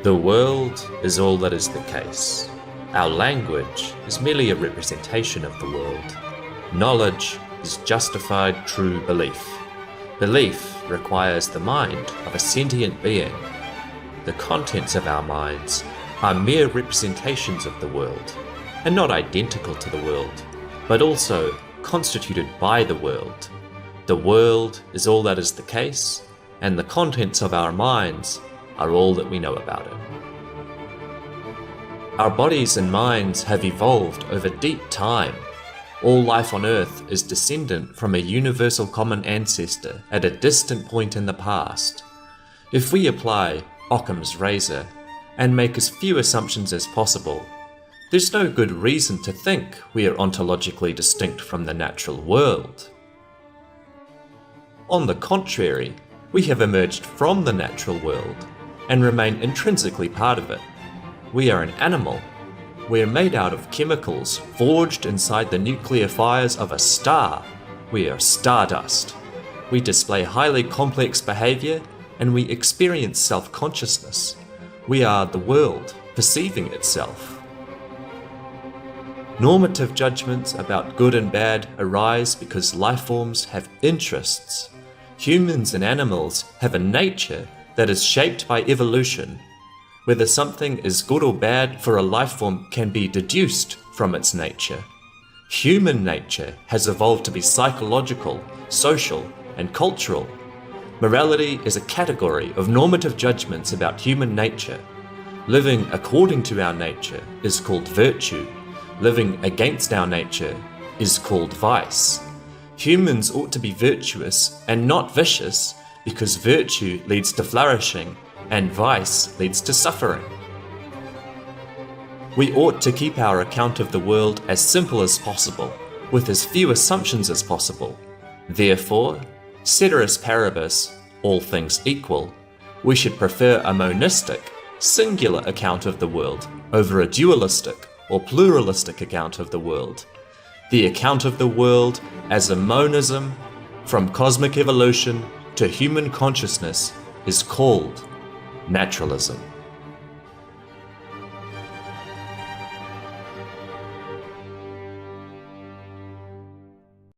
The world is all that is the case. Our language is merely a representation of the world. Knowledge is justified true belief. Belief requires the mind of a sentient being. The contents of our minds are mere representations of the world, and not identical to the world, but also constituted by the world. The world is all that is the case, and the contents of our minds are all that we know about it. Our bodies and minds have evolved over deep time. All life on Earth is descendant from a universal common ancestor at a distant point in the past. If we apply Occam's razor and make as few assumptions as possible, there's no good reason to think we are ontologically distinct from the natural world. On the contrary, we have emerged from the natural world and remain intrinsically part of it. We are an animal. We are made out of chemicals forged inside the nuclear fires of a star. We are stardust. We display highly complex behavior and we experience self-consciousness. We are the world perceiving itself. Normative judgments about good and bad arise because life forms have interests. Humans and animals have a nature that is shaped by evolution. Whether something is good or bad for a life form can be deduced from its nature. Human nature has evolved to be psychological, social, and cultural. Morality is a category of normative judgments about human nature. Living according to our nature is called virtue. Living against our nature is called vice. Humans ought to be virtuous and not vicious because virtue leads to flourishing and vice leads to suffering. We ought to keep our account of the world as simple as possible, with as few assumptions as possible. Therefore, ceteris paribus, all things equal, we should prefer a monistic, singular account of the world over a dualistic or pluralistic account of the world. The account of the world as a monism, from cosmic evolution to human consciousness, is called naturalism.